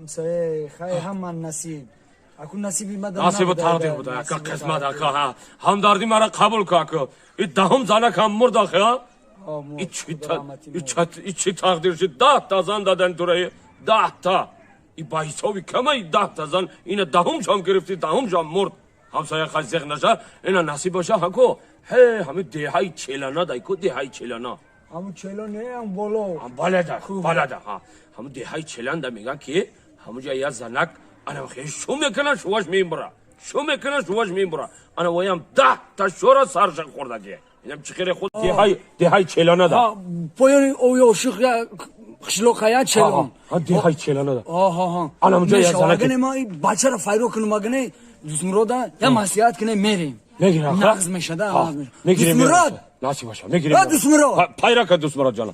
همسایه خیلی هم من نصیب اکو نصیبی مدن نصیب تقدیر بوده اکا قسمت اکا همدردی مرا قبول که اکا ای دهم زنک هم مرد اخیا ای چی تقدیر شد 10 تا زن دادن تو رای 10 تا ای با حسابی کمه ای 10 تا زن این دهم شام گرفتی دهم شام مرد همسایه خیلی زیغ نشه اینا نصیب باشه اکو همه دههای چلانه دای کو دههای چلانه همون چلانه هم بالا بلده همون دههای چلانه میگن که همونجا یه زنک انا خیلی شو میکنه شوش میبره انا وایم 10 تا شورا سرش خوردگی اینم چخیره خود دههای چلانه دا پایانی اویا شیخ یا خشلوقایا چلان دههای چلانه دا انا همونجا یه زنک ما بچه را فایرو کنم مگنه دوستمرودا یا مسیحات کنه میریم میگیره نقض میشه میگیریم دوستمراد ناسی باشه میگیریم دوستمراد پایرا که دوستمراد جان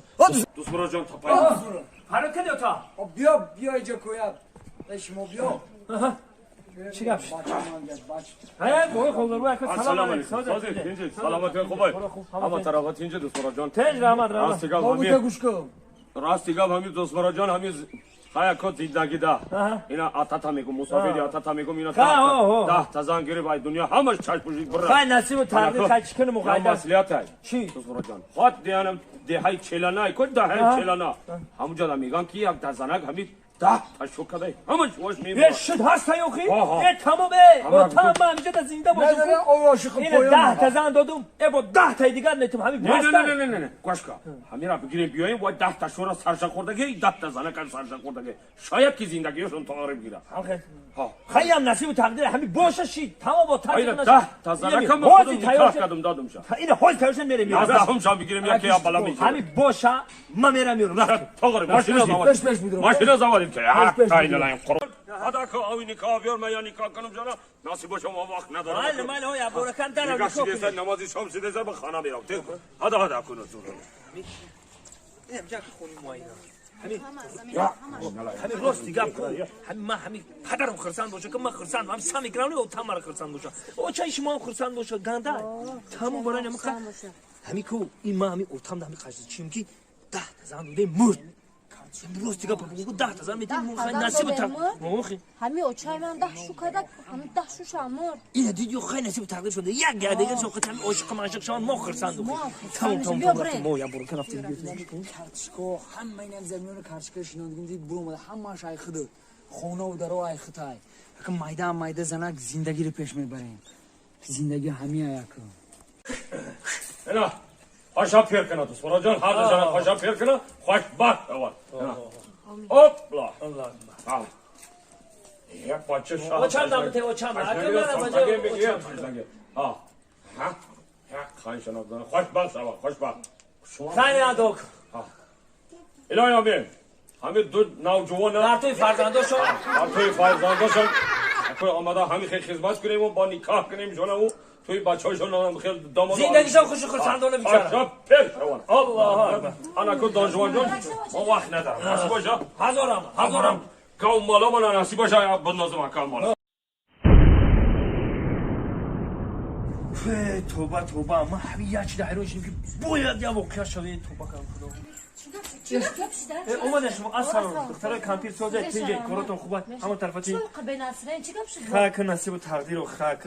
دوستمراد جان تا پایرا حرکت تا بیا اینجا کویا شما بیا چی گپ شد های خوب رو اکو سلام علیکم سلامت خوبای اما طرفات اینجا دوستمراد جان تنج رحمت راستی گام همین دوستمراد جان همین خیلی کد زندگی ده اینا آتاتا میگم مسافری آتاتا میگم اینا 10 تا زن گیری باید دنیا همش چشم پوشید بره خیلی نصیب و تقدیر خیلی چکنه مقایده مسئولیت های چی؟ دوستمراد جان خود دیانم دههای چلانه کد دههای چلانه همونجا دا میگن که یک در زنک همین 10 تا شکده همش واش میبره یه شد هست یوخی؟ یه تمامه تمام همینجا دا زنده باشه اینه 10 تا زن دادم با 10 تا دیگر نتیم همین نه گوش کن همین را بگیریم بیاییم و 10 تا شورا سرش خوردگی 10 تا زنک سرش خوردگی شاید که زندگیشون تغییر بگیره خیلی هم نصیب و تقدیر همین باشه شید تمام با تقدیر نشه 10 تا زنک هم خودم نکاح کردم دادم شد اینه حال تایوشن میریم هم شام بگیریم یکی یا بالا میشه همین باشه من میرم تغییر ماشین زواریم که این لاین قرار هذا که آوی نکاح بیار من یا نکاح کنم جانا نصیب شما وقت ندارم من های ابورکان دارم نکاح نمازی شام سیده به خانه میرم هذا کنه اینجا خونی ماینا همین راستی گپ کن همین پدرم خرسند باشه که من خرسند هم سامی گرانی و تمام خرسند باشه او چای شما هم خرسند باشه گنده تمام برای نمیخواد همین کو این ما همین اوتام دمی خرسند چیم کی 10 تا زن بوده مرد امروز دیگه بگو 10 تا زن میدیم خیلی نصیب تا همین اوچای من 10 شو کدک همین 10 شو شامور این دیدیو خیلی نصیب تقدیر شده یک گردگی شو خودم عاشق ماشق شما ما خرسند تمام ما یا برو رفتیم کارچکو همه اینم زمینو کارچکو شنوندیم دی برو همه شایخده خونه و درو ایختای که مایده زنک زندگی رو پیش میبریم زندگی همین ایکو اینا خوشا پیر کنه دوستمراد جان هر جان خوشا پیر کنه خوشبخت اول اوپلا الله یک بچه شاه چند دامته و چند خواهی شنابدانه خوشبخت شما خوشبخت خیلی ندوک الهی آمین همین دو نوجوان در توی فرزنداشون اکوی آمده همین خیلی خدمت کنیم و با نکاح کنیم جانه و توی بچه هایشون خیلی داماد زندگیشون خوش خرسندانه بیچاره خوشا پیر شوان الله انا که دانجوان جان ما وقت ندارم نصیب باشه هزارم کام مالا من نصیب باشه بندازم کام مالا توبه ما همین یکی در روشیم که باید یا واقعا شده توبه کنم خدا اومده شما اصلا دختره کامپیوتر سازه تیجه کاراتون خوبه همون طرفاتی خاک نصیب و تقدیر و خاک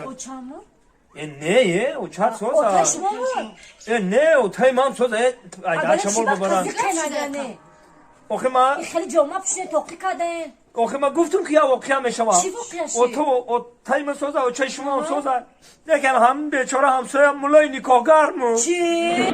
نه او چهار سوزه نه او تایمام سوزه ایده شمول ببرن آخه ما خیلی جامعه پشت توقی کردن آخه ما گفتم که یا واقعا میشما چی واقعا شد؟ او تو او تایم سوزه او چای شما هم سوزه لیکن هم بیچاره همسایه مولای نکاهگر مو چی؟